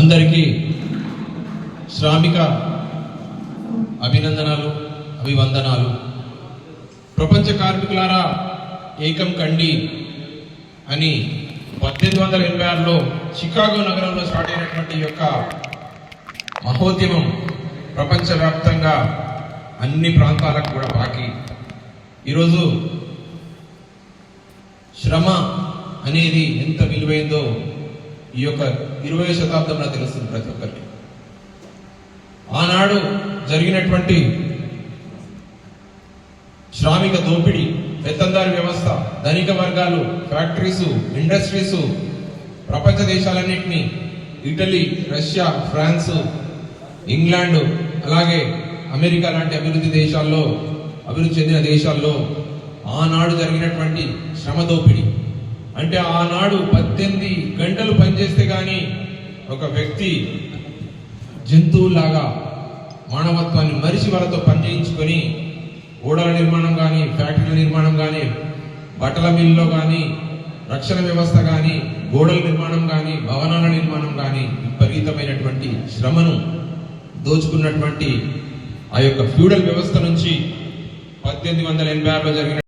అందరికీ శ్రామిక అభినందనాలు, అభివందనాలు. ప్రపంచ కార్మికులారా ఏకం కండి అని 1886లో చికాగో నగరంలో స్టార్ట్ అయినటువంటి యొక్క మహోద్యమం ప్రపంచవ్యాప్తంగా అన్ని ప్రాంతాలకు కూడా పాకి ఈరోజు శ్రమ అనేది ఎంత విలువైందో ఈ యొక్క 20వ శతాబ్దంలో తెలుస్తుంది ప్రతి ఒక్కరికి. ఆనాడు జరిగినటువంటి శ్రామిక దోపిడీ, పెత్తందారి వ్యవస్థ, ధనిక వర్గాలు, ఫ్యాక్టరీసు, ఇండస్ట్రీసు, ప్రపంచ దేశాలన్నింటినీ ఇటలీ, రష్యా, ఫ్రాన్స్, ఇంగ్లాండ్, అలాగే అమెరికా లాంటి అభివృద్ధి చెందిన దేశాల్లో ఆనాడు జరిగినటువంటి శ్రమ దోపిడీ అంటే ఆనాడు 18 గంటలు పనిచేస్తే కానీ ఒక వ్యక్తి జంతువులాగా మానవత్వాన్ని మరిచి వాళ్ళతో పనిచేయించుకొని ఓడల నిర్మాణం కానీ, ఫ్యాక్టరీల నిర్మాణం కానీ, బట్టల మిల్లులో కానీ, రక్షణ వ్యవస్థ కానీ, గోడల నిర్మాణం కానీ, భవనాల నిర్మాణం కానీ విపరీతమైనటువంటి శ్రమను దోచుకున్నటువంటి ఆ యొక్క ఫ్యూడల్ వ్యవస్థ నుంచి 1886లో జరిగిన